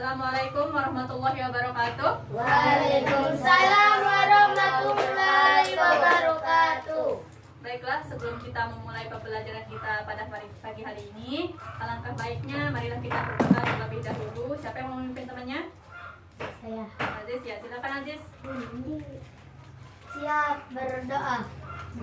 Assalamualaikum warahmatullahi wabarakatuh. Waalaikumsalam warahmatullahi wabarakatuh. Baiklah, sebelum kita memulai pembelajaran kita pada pagi hari ini, alangkah baiknya marilah kita berdoa terlebih dahulu. Siapa yang mau memimpin temannya? Saya. Aziz, ya silakan Aziz. Siap berdoa.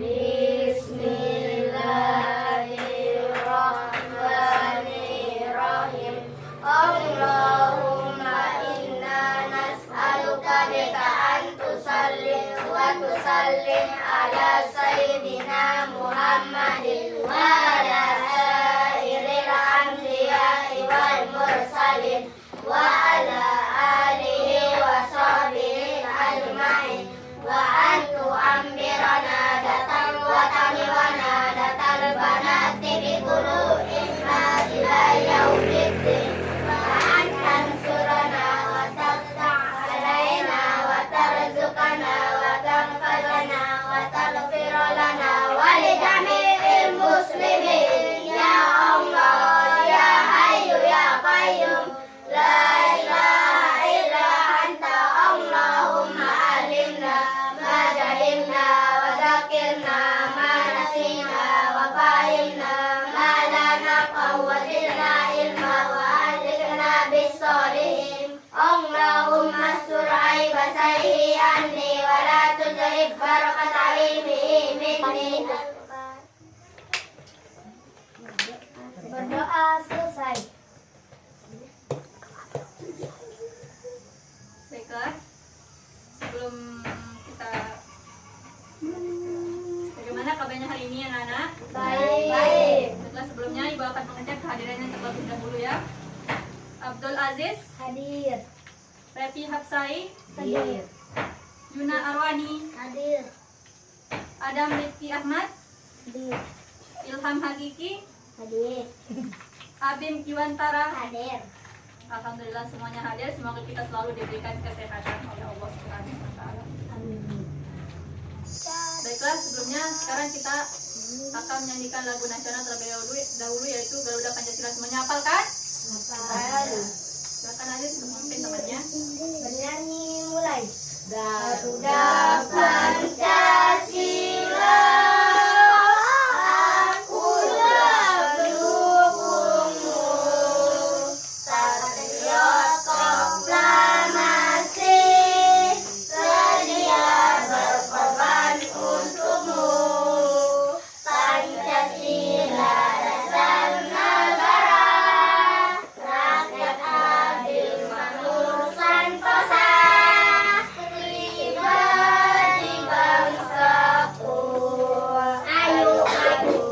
Bismillahirrahmanirrahim. Allahumma inna nas'aluka bika an tusalli wa tusallim ala sayyidina Muhammadin wa ala sairil anbiya'i wal mursalin wa ala alihi wa sahbihi ajma'in wa antu ambirana datal watani wa nadatal banati bi qulu'in ma ila yaumiddin wa antan surana wa taqta' alaina wa tarzuqana wa tanfadana wa taghfir lana wa li jami'il muslimin ya Allah ya hayyu ya qayyum la ilaha illa anta Allahumma alimna ma jahilna wa zakirna ma nasina wa fahimna ma la naf'u wa zidna ilma wa alikna bis-solihin Allahumma astur aiba sayyi anni wa la tujib barakata ilmi minni. Berdoa selesai. Baiklah, sebelum kita bagaimana kabarnya hari ini anak-anak? Baik. Setelah sebelumnya Ibu akan mengecek kehadirannya terlebih dahulu ya. Abdul Aziz, Hadir. Repi Hapsai, Hadir. Yuna Arwani, Hadir. Adam Rifki Ahmad, Hadir. Ilham Hakiki, Hadir. Abim Iwantara. Hadir. Alhamdulillah semuanya hadir. Semoga kita selalu diberikan kesehatan oleh Allah Subhanahu wa taala. Amin. Baiklah, sebelumnya sekarang kita akan menyanyikan lagu nasional terlebih dahulu yaitu Garuda Pancasila. Semuanya hafal kan? Hafal. Silakan Aziz untuk memimpin temannya. Bernyanyi mulai. Garuda Pancasila, akulah pendukungmu. Patriot proklamasi, sedia berkorban untukmu. Pancasila dasar negara, rakyat adil makmur santosa. Tiba di bangsaku, ayo maju,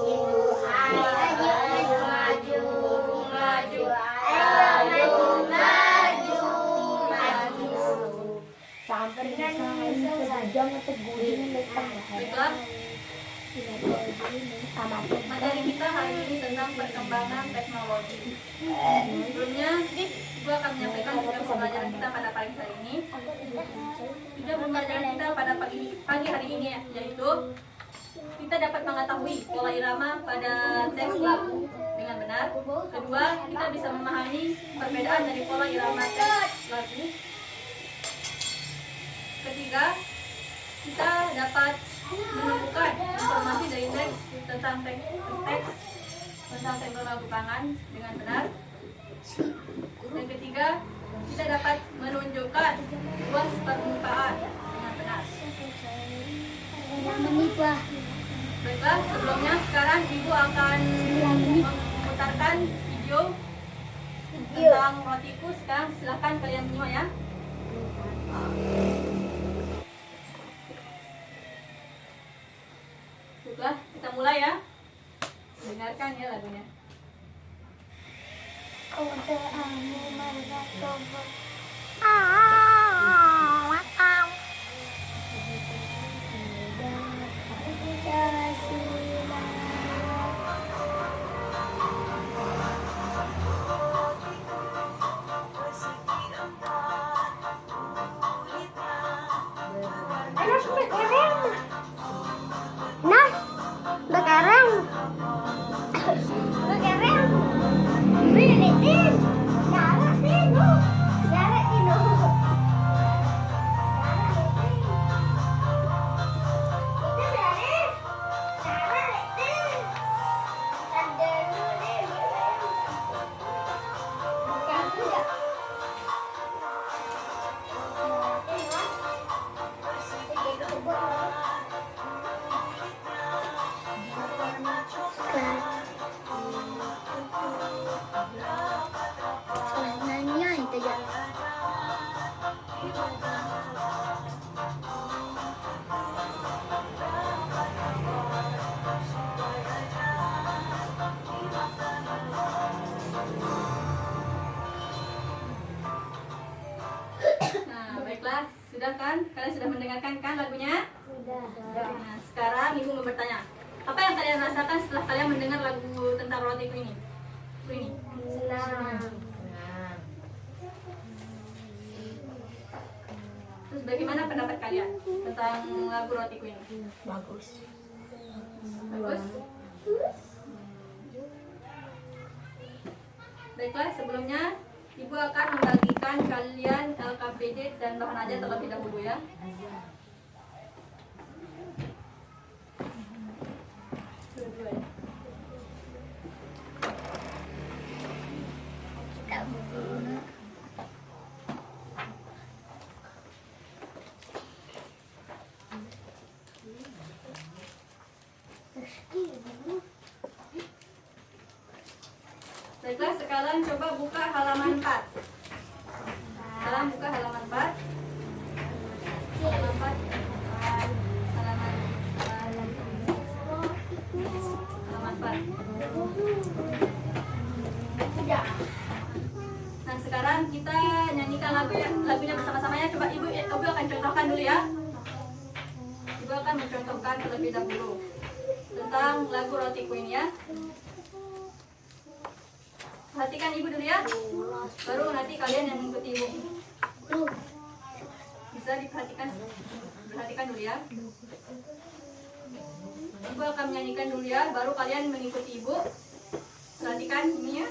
ayo maju, maju, ayo maju, maju. Sampai saja Baiklah, materi kita hari ini tentang perkembangan teknologi. Sebelumnya, Ibu akan menyampaikan tujuan pembelajaran kita pada pagi hari ini. Tujuan pembelajaran kita pada pagi hari ini yaitu kita dapat mengetahui pola irama pada teks lagu dengan benar. Kedua, kita bisa memahami perbedaan dari pola irama teks lagu. Ketiga, kita dapat menemukan informasi dari teks tentang sektor lagu pangan dengan benar. Dan ketiga, kita dapat menunjukkan luas permukaan dengan benar. Baiklah, sebelumnya sekarang Ibu akan memutarkan video tentang rotikus. Sekarang silakan kalian semua ya. Baiklah, kita mulai ya. Dengarkan ya lagunya. Bekereng. Bekereng. Beritin. Darah, Baiklah, sudah kan? Kalian sudah mendengarkan kan lagunya? Nah, sekarang ibu mau bertanya, apa yang kalian rasakan setelah kalian mendengar lagu tentang rotiku ini? Senang. Terus bagaimana pendapat kalian tentang lagu rotiku ini? Bagus. Bagus? Baiklah, sebelumnya ibu akan membagikan kalian LKPD dan bahan ajar terlebih dahulu ya. Kita buku. Baiklah, sekarang coba buka halaman 4. Sekarang buka halaman 4. Halaman 4. Halaman 4. Nah, sekarang kita nyanyikan lagunya bersama-sama ya. Coba ibu akan contohkan dulu ya. Ibu akan mencontohkan terlebih dahulu tentang lagu rotiku ini ya. Perhatikan ibu dulu ya, baru nanti kalian yang mengikuti ibu. Bisa perhatikan dulu ya. Ibu akan menyanyikan dulu ya, baru kalian mengikuti ibu. Perhatikan ini ya.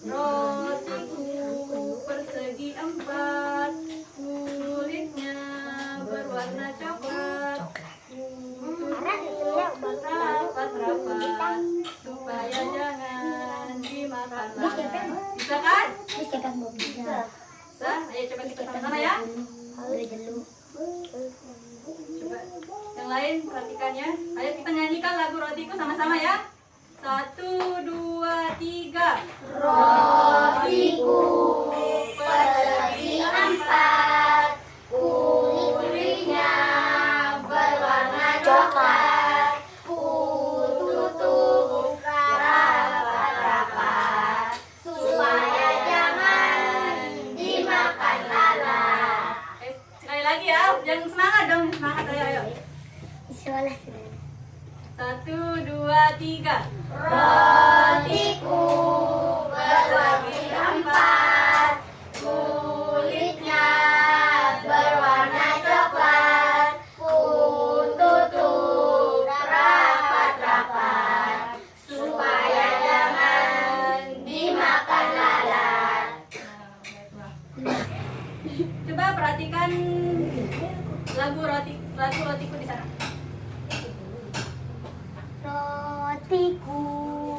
Rotiku persegi 4, kulitnya berwarna coklat, rapat-rapat supaya jangan dimakan lama. Bisa kan? Bisa. Ayo coba kita sama-sama ya. Coba yang lain perhatikan ya. Ayo kita nyanyikan lagu rotiku sama-sama ya. 1, 2, 3. Rotiku persegi 4, kulitnya berwarna coklat, kututup rapat-rapat supaya jangan dimakan lalat. Sekali lagi ya, jangan semangat dong, semangat ayo. Seolah 1, 2, 3. Rotiku berbagi 4, kulitnya berwarna coklat, kututup rapat-rapat supaya jangan dimakan lalat. Coba perhatikan lagu rotiku di sana. Rotiku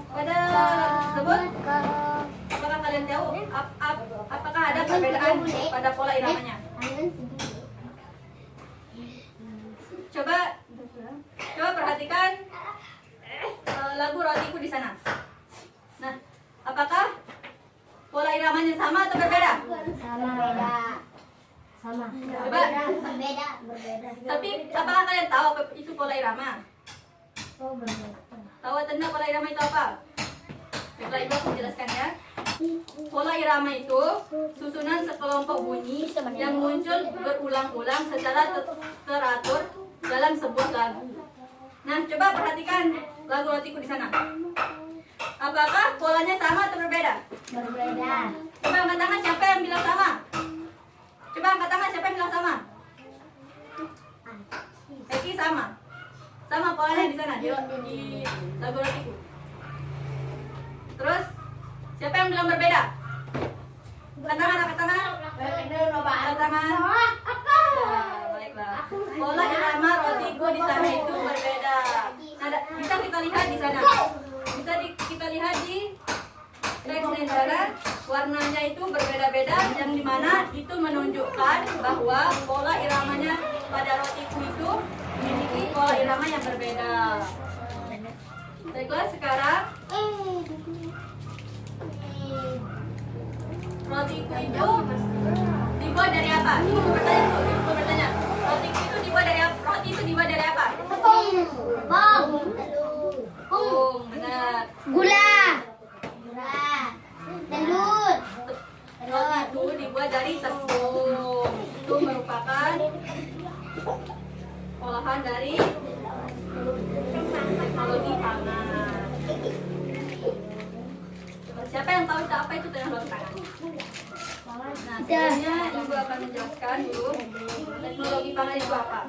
Pada lagu tersebut, apakah kalian tahu apakah ada perbedaan pada pola iramanya? Coba perhatikan lagu rotiku di sana. Nah, apakah pola iramanya sama atau berbeda? Sama. Coba. Berbeda. Tapi apakah kalian tahu apa itu pola irama? Oh, berbeda. Tahu atau tidak pola irama itu apa? Baiklah, ibu akan menjelaskan ya. Pola irama itu susunan sekelompok bunyi yang muncul berulang-ulang secara teratur dalam sebuah lagu. Nah, coba perhatikan lagu rotiku di sana. Apakah polanya sama atau berbeda? Berbeda. Coba angkat tangan siapa yang bilang sama? Coba angkat tangan siapa yang bilang sama? Eki sama. Sama polanya di sana di lagu rotiku. Terus siapa yang bilang berbeda? Angkat tangan. Angkat tangan. Nah, baiklah. Pola irama rotiku di sana itu berbeda. Nah, bisa kita lihat di sana. Kita lihat di teks di sana, warnanya itu berbeda-beda, yang dimana itu menunjukkan bahwa pola iramanya pada rotiku itu memiliki pola irama yang berbeda. Baiklah, sekarang rotiku itu dibuat dari apa? Ibu bertanya. Rotiku itu dibuat dari apa? Roti itu dibuat dari apa? Tepung, benar. Gula. Telur. Roti itu dibuat dari tepung. tambahan dari teknologi pangan. Siapa yang tahu apa itu teknologi pangan? Nah, sebelumnya Ibu akan menjelaskan dulu teknologi pangan itu apa.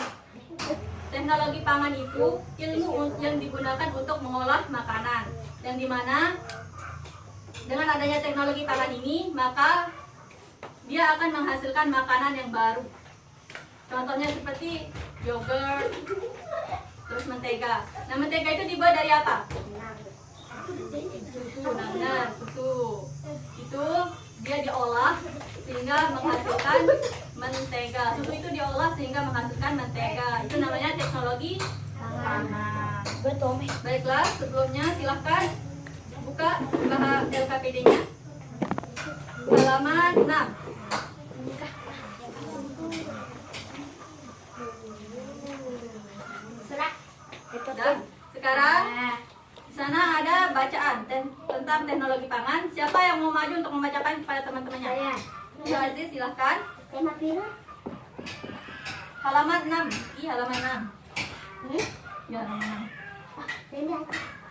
Teknologi pangan itu ilmu yang digunakan untuk mengolah makanan, yang dimana dengan adanya teknologi pangan ini maka dia akan menghasilkan makanan yang baru. Contohnya seperti yogurt, terus mentega. Nah, mentega itu dibuat dari apa? Susu. Nah, susu itu dia diolah sehingga menghasilkan mentega. Susu itu diolah sehingga menghasilkan mentega. Itu namanya teknologi pangan. Baiklah, sebelumnya silahkan buka LKPD-nya halaman 6. Dan sekarang di sana ada bacaan tentang teknologi pangan. Siapa yang mau maju untuk membacakan kepada teman-temannya? Saya. Bu Aziz, silahkan. Tema pira? Halaman 6. Halaman 6. Ya, halaman 6. Beda.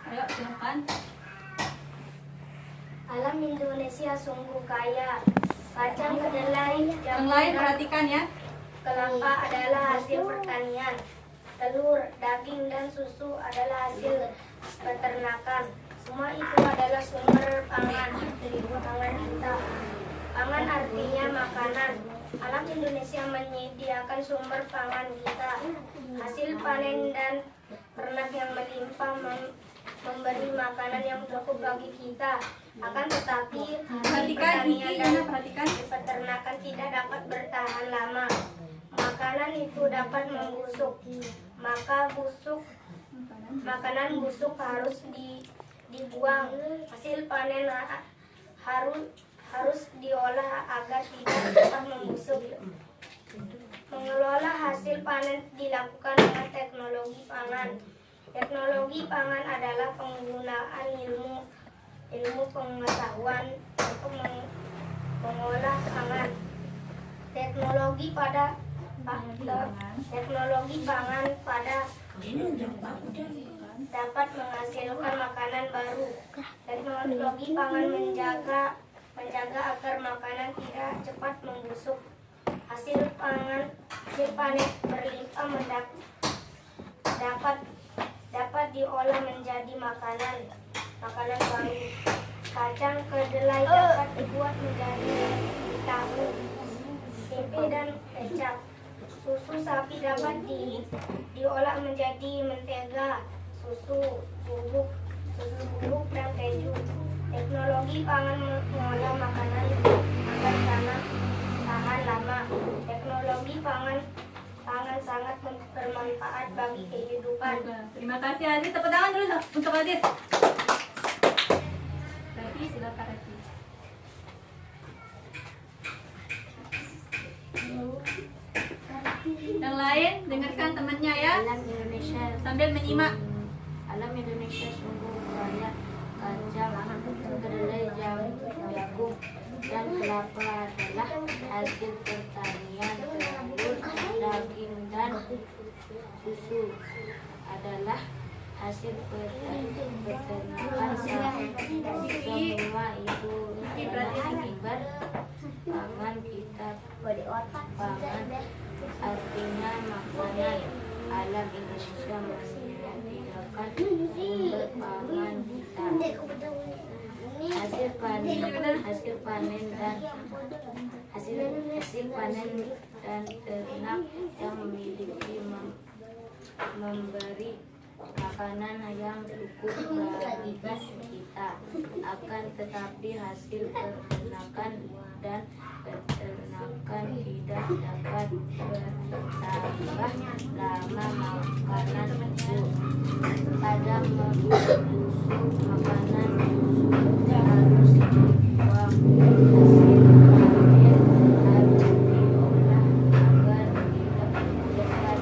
Ayo, silahkan. Alam Indonesia sungguh kaya. Kacang kedelai, Yang lain perhatikan ya. kelapa adalah hasil pertanian. Telur, daging, dan susu adalah hasil peternakan. Semua itu adalah sumber pangan kita. Pangan artinya makanan. Alam Indonesia menyediakan sumber pangan kita. Hasil panen dan ternak yang melimpah memberi makanan yang cukup bagi kita. Akan tetapi Perhatikan, pertanian Kiki, dan Ina, perhatikan. peternakan tidak dapat bertahan lama. Makanan itu dapat membusuk. Makanan busuk harus dibuang. Hasil panen harus diolah agar tidak cepat membusuk. Mengelola hasil panen dilakukan dengan teknologi pangan. Teknologi pangan adalah penggunaan ilmu pengetahuan untuk mengolah pangan. Teknologi pangan dapat menghasilkan makanan baru. Teknologi pangan menjaga agar makanan tidak cepat membusuk. Hasil panen berlimpah dapat diolah menjadi makanan baru. Kacang kedelai dapat dibuat menjadi tahu, tempe, dan kecap. Susu sapi dapat diolah menjadi mentega, susu bubuk, dan keju. Teknologi pangan mengolah makanan agar tahan lama. Teknologi pangan sangat bermanfaat bagi kehidupan. Terima kasih Aziz. Tepuk tangan dulu untuk Aziz. Reti, silakan Reti. Yang lain dengarkan temannya ya. Alam Indonesia Sambil menyimak. Alam Indonesia sungguh kaya. Kacang, kedelai, jagung, dan kelapa adalah hasil pertanian. Telur, daging, dan susu adalah hasil peternakan. Semua itu adalah akibat pangan kita. Pangan artinya makanan. Alam Indonesia menyediakan sumber pangan kita. Hasil panen dan ternak yang memiliki memberi makanan yang cukup bagi kita. Akan tetapi hasil peternakan dan peternakan tidak dapat bertambah lama. Makanan busuk pada membusuk makanan busuk harus dibuang. Hasil panen harus diolah agar tidak cepat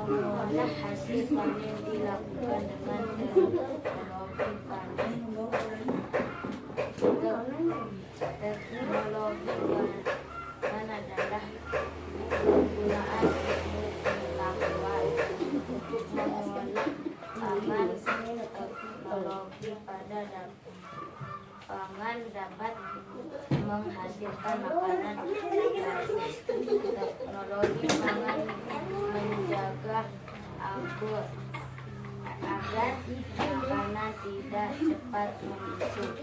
mengolah hasil panen dilakukan dengan teknologi pangan. Teknologi pangan adalah pada pangan dapat menghasilkan makanan baru. Teknologi pangan menjaga agar makanan tidak cepat membusuk.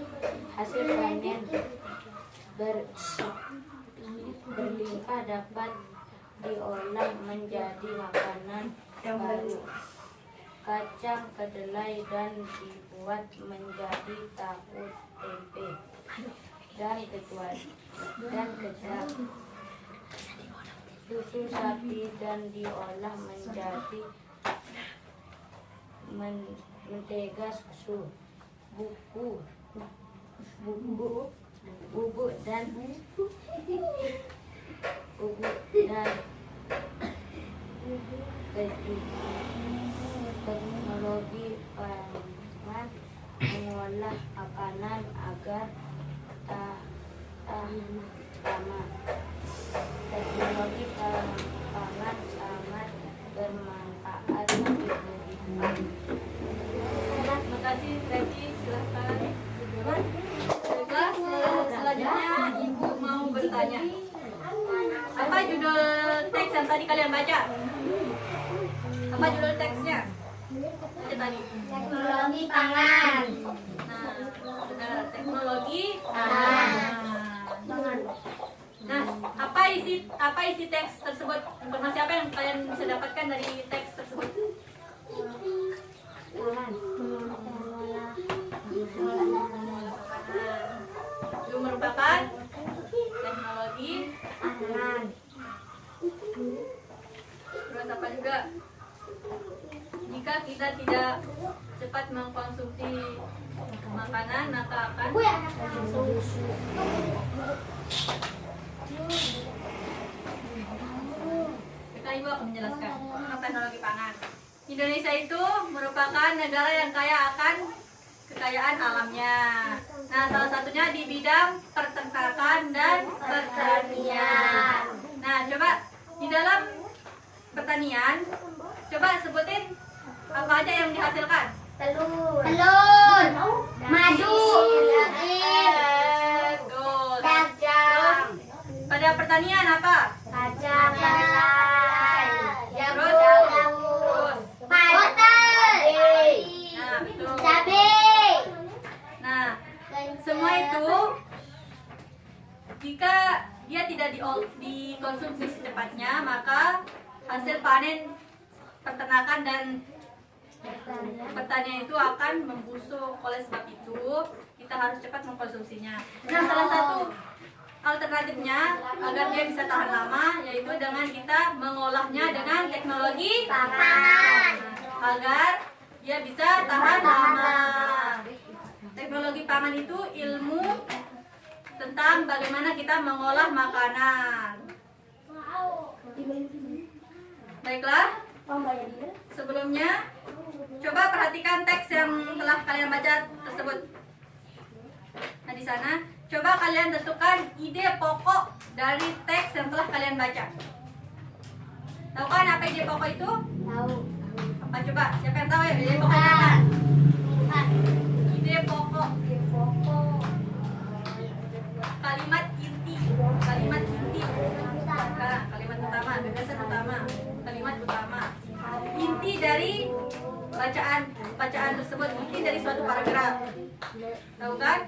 Hasil panen berlimpah dapat diolah menjadi makanan baru. Kacang kedelai dan dibuat menjadi tahu tempe dan ketan. Susu sapi dan diolah menjadi mentega susu. Bubuk dan keju. Teknologi pangan mengolah makanan agar tahan lama. Teknologi pangan sangat bermanfaat bagi kehidupan. Terima kasih Regi, silakan. Baiklah, selanjutnya Ibu mau bertanya. Apa judul teks yang tadi kalian baca? Apa judul teksnya? Baca tadi. Teknologi pangan. Nah, benar, teknologi Pangan. Nah, apa isi teks tersebut? Informasi apa yang kalian bisa dapatkan dari teks tersebut? Itu merupakan teknologi Pangan. Terus apa juga? Jika kita tidak cepat mengkonsumsi makanan, maka akan kita Ibu akan menjelaskan tentang teknologi pangan. Indonesia itu merupakan negara yang kaya akan kekayaan alamnya. Nah, salah satunya di bidang peternakan dan pertanian. Nah, coba di dalam pertanian, coba sebutin apa aja yang dihasilkan. Telur. Betul. Madu. Terus pada pertanian apa? Kacang. Terus? Nah, betul. Nah, semua itu jika dia tidak dikonsumsi secepatnya, maka hasil panen peternakan dan pertanian itu akan membusuk. Oleh sebab itu, kita harus cepat mengkonsumsinya. Nah, salah satu alternatifnya agar dia bisa tahan lama yaitu dengan kita mengolahnya dengan teknologi Pangan. agar dia bisa tahan lama. Teknologi pangan itu ilmu tentang bagaimana kita mengolah makanan. Baiklah, sebelumnya coba perhatikan teks yang telah kalian baca tersebut. Nah, di sana coba kalian tentukan ide pokok dari teks yang telah kalian baca. Tahu kan apa ide pokok itu? Tahu. Apa coba? Siapa yang tahu ya ide pokoknya apa? Ide pokok. Kalimat inti. Kalimat inti. Nah, kalimat utama, gagasan utama, kalimat utama. Inti dari bacaan tersebut, inti dari suatu paragraf. Tahu kan?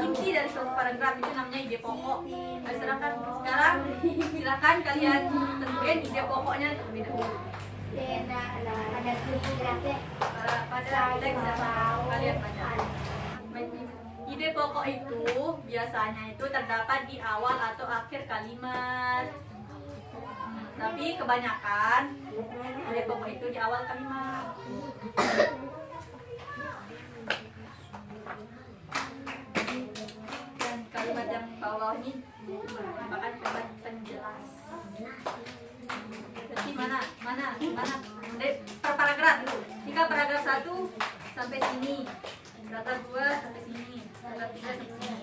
Inti dari suatu paragraf itu namanya ide pokok. Nah, sekarang silakan kalian tentuin ide pokoknya terlebih dahulu. Pada teks yang kalian baca. Ide pokok itu biasanya itu terdapat di awal atau akhir kalimat. Tapi kebanyakan ide pokok itu di awal kalimat. Dan kalimat yang bawah ini merupakan kalimat penjelas. Jadi mana? Per paragraf itu. Jika paragraf 1 sampai sini, paragraf 2 sampai sini, paragraf 3 sampai sini.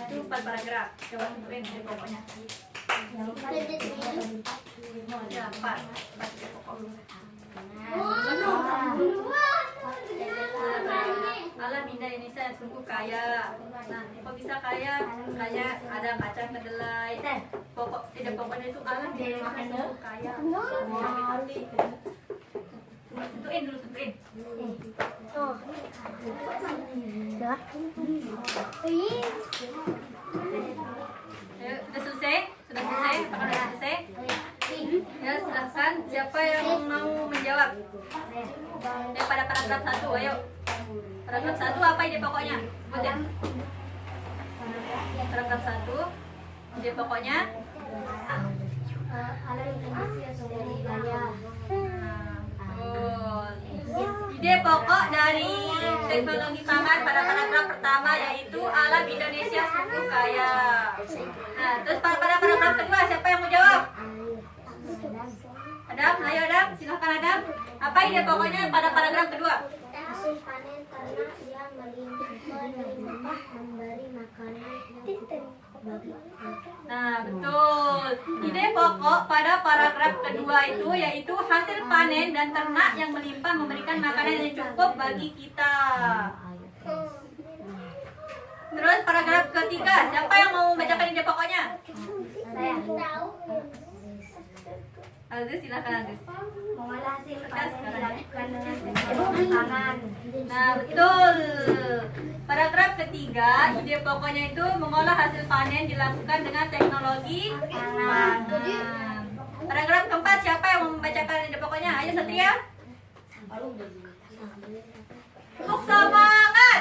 Itu 4 paragraf. Coba tentuin ide pokoknya. Ya, 4 ide pokok. Alat bidang Indonesia yang sungguh kaya. Nah, kok bisa kaya? Kaya ada kacang kedelai. Pokoknya itu alam bidang Indonesia yang sungguh kaya. Tentuin dulu, tentuin. Ayo, sudah selesai? Sudah selesai? Apakah sudah selesai? Ya, silahkan. Siapa yang mau menjawab? Pada paragraf 1, ayo. Paragraf 1 apa ide pokoknya? Sebutin. Paragraf 1, ide pokoknya. Ide pokok dari teknologi pangan pada paragraf pertama yaitu alam Indonesia sungguh kaya. Nah, terus pada paragraf kedua siapa yang mau jawab? Adam, ayo Adam, silakan Adam. Apa ide pokoknya pada paragraf kedua? Hasil panen ternak yang melimpah memberi makanan bagi. Nah, betul. Ide pokok pada paragraf kedua itu yaitu hasil panen dan ternak yang melimpah memberikan makanan yang cukup bagi kita. Terus paragraf ketiga, siapa yang mau membacakan ide pokoknya? Saya. Aziz, silakan Aziz. Mengolah hasil panen dilakukan dengan teknologi pangan. Nah, betul. Paragraf ketiga, ide pokoknya itu mengolah hasil panen dilakukan dengan teknologi pangan. Paragraf keempat, siapa yang mau membacakan ide pokoknya? Ayo Satria. Tepuk semangat.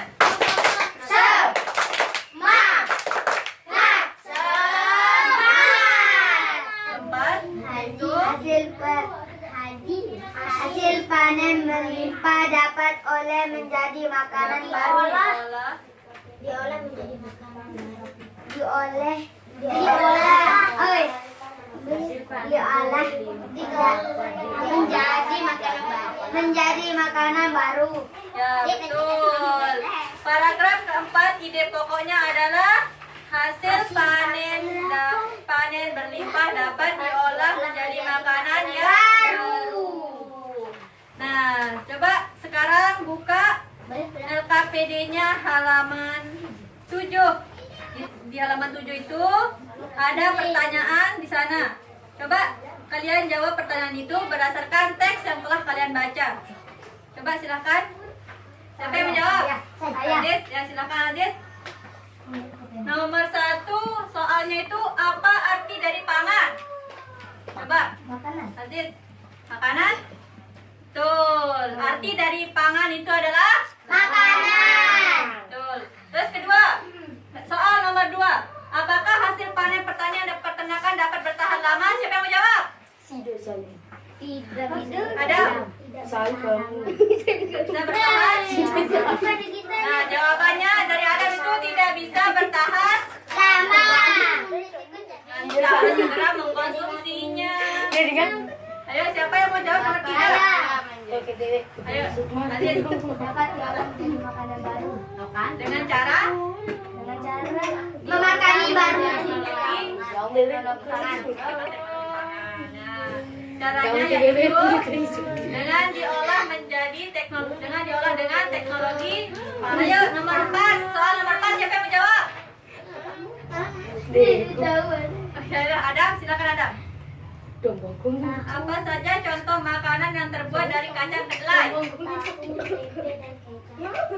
Keempat, yaitu Hasil panen melimpah dapat menjadi makanan baru. Diolah menjadi makanan baru. Diolah menjadi makanan baru. Ya, betul. Paragraf keempat, ide pokoknya adalah hasil panen berlimpah dapat diolah menjadi makanan yang baru. Nah, coba sekarang buka LKPD-nya halaman 7. Di halaman 7 itu ada pertanyaan di sana. Coba kalian jawab pertanyaan itu berdasarkan teks yang telah kalian baca. Coba silahkan. Siapa yang menjawab? Aziz, ya silahkan Aziz. Nomor 1, soalnya itu apa arti dari pangan? Coba. Makanan. Aziz, makanan? Betul. Arti dari pangan itu adalah Makanan. betul. Terus kedua, soal nomor 2. Apakah hasil panen pertanian dan peternakan dapat bertahan lama? Siapa yang menjawab? Tidak bisa. Ada? Bisa bertahan? Nah, jawabannya dari Adam itu tidak bisa bertahan. Lama. Kita harus segera mengkonsumsinya. Ayo, siapa yang mau jawab nomor 3? Ayo, Aziz. Dapat diolah menjadi makanan baru. Dengan cara Memakani baru. Caranya yaitu dengan diolah dengan teknologi. Ayo nomor 4, soal nomor 4 siapa yang menjawab? Ya, Adam, silakan Adam. Apa saja contoh makanan yang terbuat dari kacang kedelai?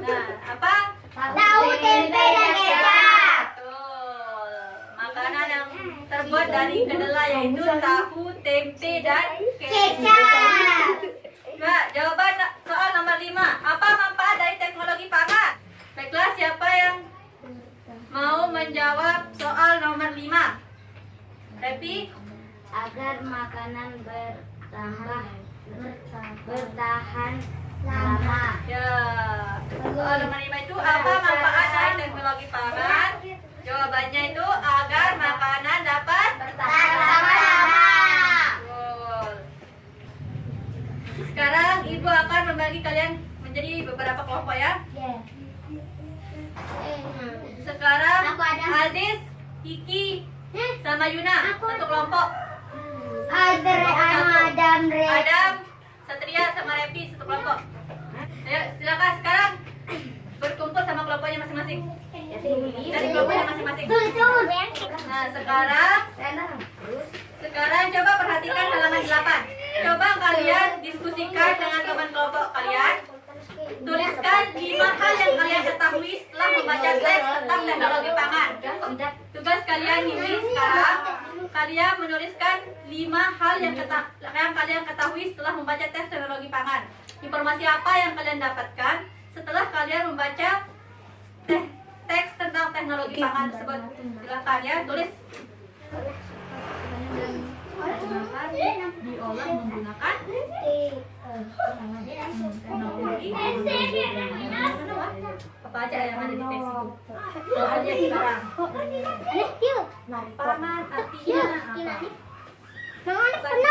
Nah, apa? Tahu, tempe, dan kecap. Betul. Makanan yang terbuat dari kedelai yaitu tahu, tempe, dan Kecap. Nah, jawaban soal nomor 5. Apa manfaat dari teknologi pangan? Baiklah, siapa yang mau menjawab soal nomor 5? Happy? Agar makanan bertahan lama. Ya. Soal nomor 5 itu apa manfaat dari teknologi pangan? Jawabannya itu agar makanan dapat Bertahan lama. Betul. Sekarang Ibu akan membagi kalian menjadi beberapa kelompok ya. Sekarang Aku ada. Aziz, Kiki, sama Yuna satu kelompok. Adam, Adam, Satria, sama Repi satu kelompok. Ayo silakan sekarang berkumpul masing-masing. Dari kelompoknya masing-masing. Nah, sekarang coba perhatikan halaman 8. Coba kalian diskusikan dengan teman kelompok kalian. Tuliskan 5 hal yang kalian ketahui setelah membaca teks tentang teknologi pangan. Tugas kalian ini sekarang, kalian menuliskan 5 hal yang kalian ketahui setelah membaca teks teknologi pangan. Informasi apa yang kalian dapatkan setelah kalian membaca teks tentang teknologi pangan tersebut? Silakan ya, tulis. Diolah menggunakan teknologi. Apa aja yang ada di teks itu? Soalnya sekarang. Pangan artinya apa? Pangan artinya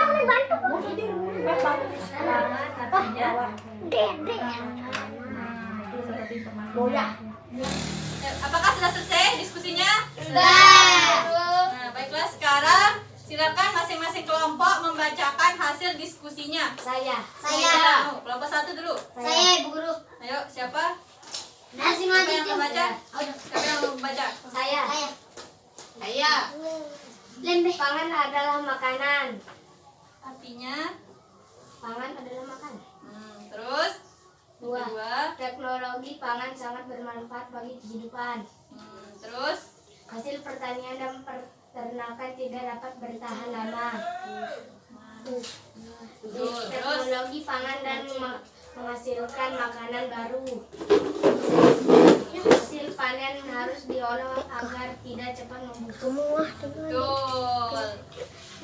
seperti informasi. Apakah sudah selesai diskusinya? Sudah. Nah, baiklah, sekarang silakan masing-masing kelompok membacakan hasil diskusinya. Saya. Oh, kelompok 1 dulu. Saya, Ibu Guru. Ayo, siapa? Siapa yang membaca? Siapa yang membaca? Saya. Pangan adalah makanan. Artinya? Pangan adalah makanan. Terus? Dua. Teknologi pangan sangat bermanfaat bagi kehidupan. Terus? Hasil pertanian dan peternakan tidak dapat bertahan lama. Teknologi pangan dan menghasilkan makanan baru. Hasil panen harus diolah agar tidak cepat membusuk. Betul.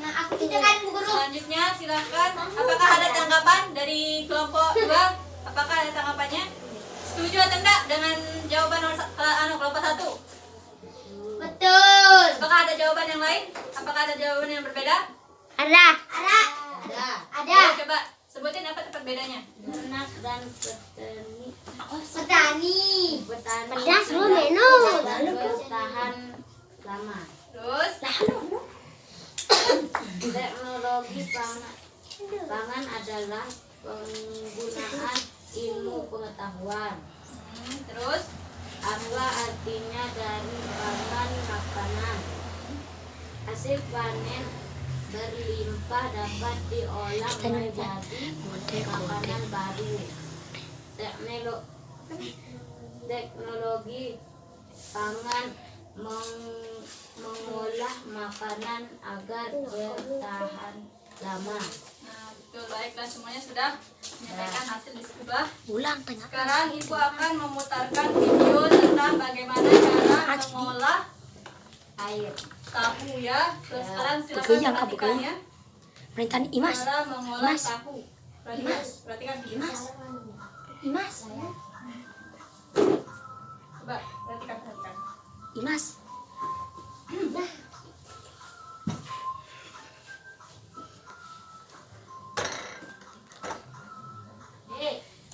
Nah, aku tidak kan, Bu Guru. Selanjutnya silakan. Apakah ada tanggapan dari kelompok 2? Apakah ada tanggapannya? Setuju atau enggak dengan jawaban kelompok 1? Betul. Apakah ada jawaban yang lain? Apakah ada jawaban yang berbeda? Ada. Ayo, coba sebutin apa bedanya. Ternak dan petani. Pedas lu bertahan lama. Terus? Teknologi pangan adalah penggunaan ilmu pengetahuan. Terus? Apa artinya dari pangan makanan? Hasil panen berlimpah dapat diolah menjadi makanan baru. Teknologi pangan mengolah makanan agar bertahan lama. Nah, betul. Baiklah, semuanya sudah menyampaikan hasil di sebelah. Sekarang Ibu akan memutarkan video tentang bagaimana cara mengolah Air. tahu ya. Terus sekarang silakan perhatikan ya. Perintahan Imas. Cara mengolah Imas. tahu. Perhatikan video. Imas. Coba perhatikan. Imas.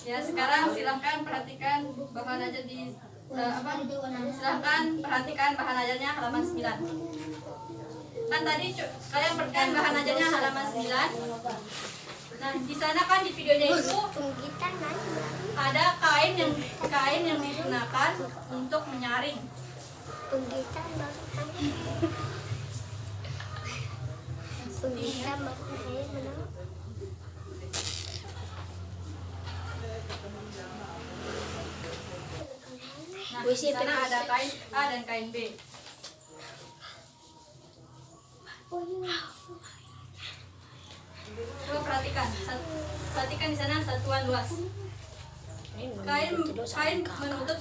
Ya, sekarang silakan perhatikan bahan ajar di silahkan perhatikan bahan ajarnya halaman 9. Kan tadi kalian perhatikan bahan ajarnya halaman 9. Nah, di sana kan di videonya itu ada kain yang digunakan untuk menyaring. Nah, di sana ada kain A dan kain B. Coba perhatikan di sana satuan luas. Kain menutup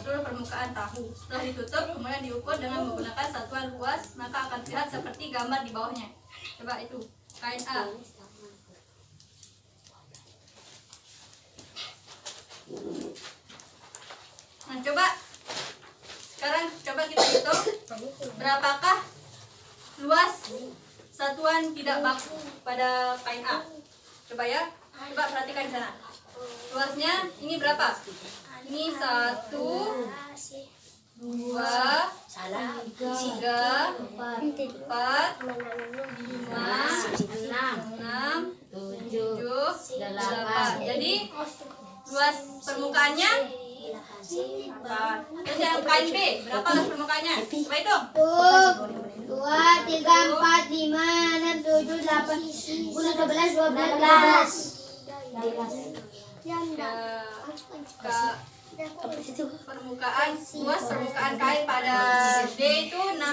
seluruh permukaan tahu. Setelah ditutup, kemudian diukur dengan menggunakan satuan luas, maka akan terlihat seperti gambar di bawahnya. Coba itu kain A. Nah, sekarang coba kita hitung berapakah luas satuan tidak baku pada kain A. Coba ya, coba perhatikan di sana. Luasnya ini berapa? Ini 1, 2, 3, 4, 5, 6, 7, 8. Jadi luas permukaannya 4. Terus yang yang kain B, berapa luas permukaannya? Coba hitung. 2, 3, 4, 5, 6, 7, 8, 10, 11, 12. Permukaan luas permukaan kain pada D itu 16.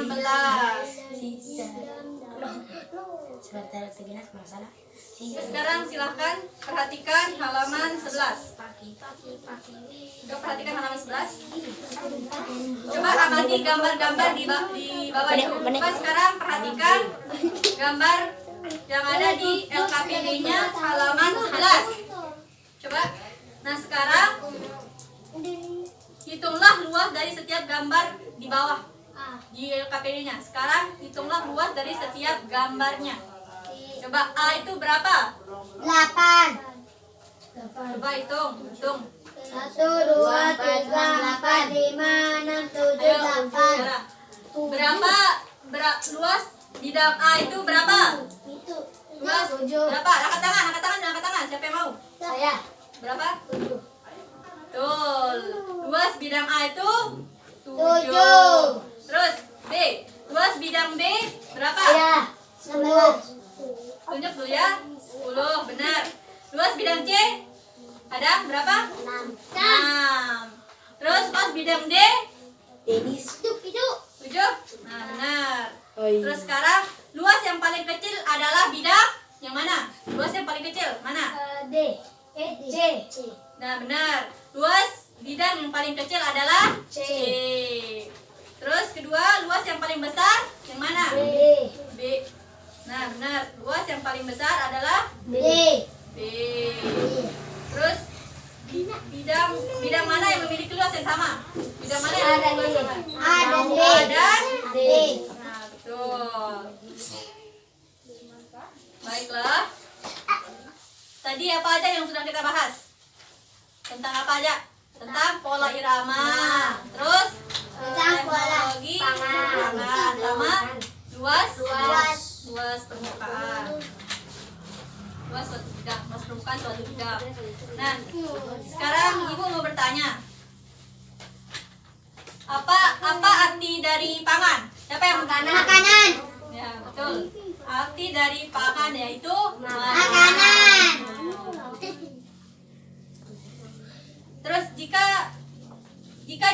Sekarang silahkan perhatikan halaman 11. Coba perhatikan halaman 11. Coba amati gambar-gambar di bawah itu. Coba sekarang perhatikan gambar yang ada di LKPD-nya halaman 11. Coba. Nah, sekarang hitunglah luas dari setiap gambar di bawah di LKPD-nya. Sekarang hitunglah luas dari setiap gambarnya. Coba A itu berapa? 8. Coba hitung. 1, 2, 3, 4, 5, 6, 7, Ayo, 8. saudara. Luas bidang A itu berapa? Luas berapa? Angkat tangan. Siapa yang mau? Saya. Berapa? 7. Betul. Luas bidang A itu 7. 7. Terus B. Luas bidang B berapa? Saya. 11. Tunjuk dulu ya. 10. Benar. Luas bidang C ada berapa? 6. 6. Terus luas bidang D Denis. 7. Nah, benar. Terus sekarang luas yang paling kecil adalah bidang yang mana? Luas yang paling kecil mana? D. C. Nah, benar. Luas bidang yang paling kecil adalah C. Terus kedua, luas yang paling besar yang mana? B. B. Nah, benar. Luas yang paling besar adalah B. B. Terus bidang mana yang memiliki luas yang sama? Bidang mana yang memiliki luas yang sama? A dan D. A dan D. Nah, betul. Baiklah. Tadi apa aja yang sudah kita bahas? Tentang apa aja? Tentang pola irama. Terus Tentang pola teknologi pangan. sama luas Luas. permukaan. Luas suatu bidang, luas permukaan suatu bidang. Nah, sekarang ibu mau bertanya. Apa arti dari pangan? Siapa yang Makanan. Ya, betul. Arti dari pangan yaitu Makanan. Terus jika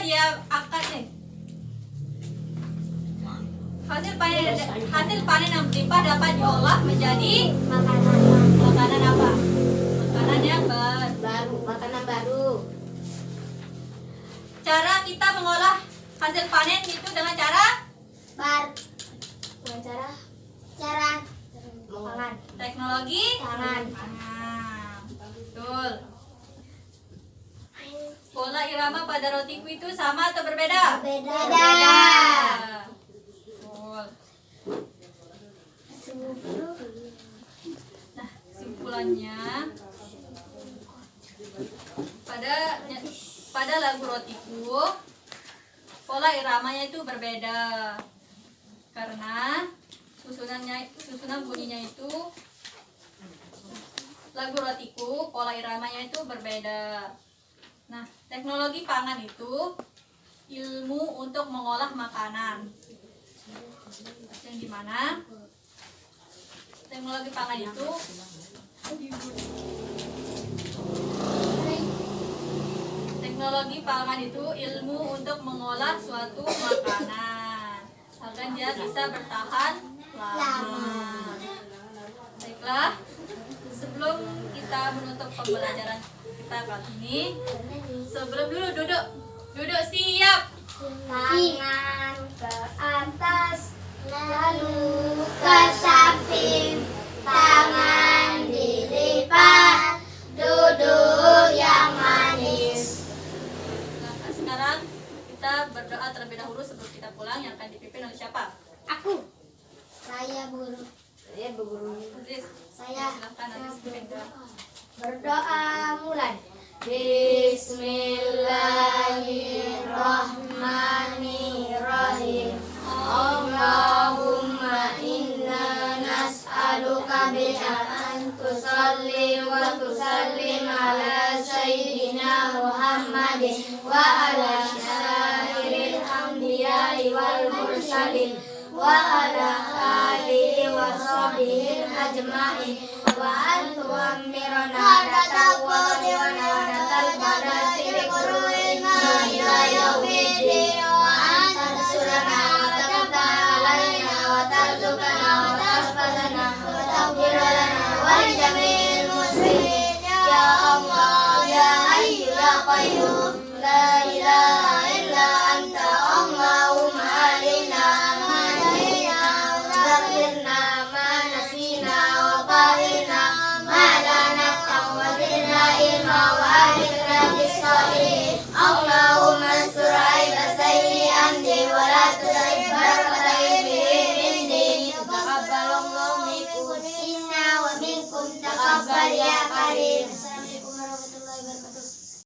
dia akan hasil panen yang berlimpah dapat diolah menjadi makanan apa? Makanan yang Makanan baru. Cara kita mengolah hasil panen itu dengan cara Cara pangan. teknologi Pangan. Betul. Pola irama pada rotiku itu sama atau berbeda? Beda. Betul. Nah, kesimpulannya pada lagu rotiku pola iramanya itu berbeda karena susunan bunyinya itu lagu rotiku pola iramanya itu berbeda. Nah, teknologi pangan itu ilmu untuk mengolah makanan yang dimana teknologi pangan itu ilmu untuk mengolah suatu makanan agar dia bisa bertahan lama. Baiklah, sebelum kita menutup pembelajaran kita kali ini, sebelum duduk siap. Tangan ke atas, lalu ke samping, tangan dilipat, duduk yang manis. Nah, sekarang kita berdoa terlebih dahulu sebelum kita pulang. Yang akan dipimpin oleh siapa? Aku. Saya guru. Aziz, Saya silakan Aziz pimpin doa. berdoa mulai. Bismillahirrahmanirrahim. Allahumma inna nas'aluka bi'an tusalli wa tusallim ala sayyidina Muhammadin wa ala syairil mursalin wa ala alihi wa sahbihi ajma'in wa antum amirana natawwadi wa natal badati bi quruna ila yaumiddin wa anta surana wa taqta alaina wa tarzuqana wa tahfazana wa taghfir lana wa li jami'il muslimin ya Allah ya hayyu ya qayyum la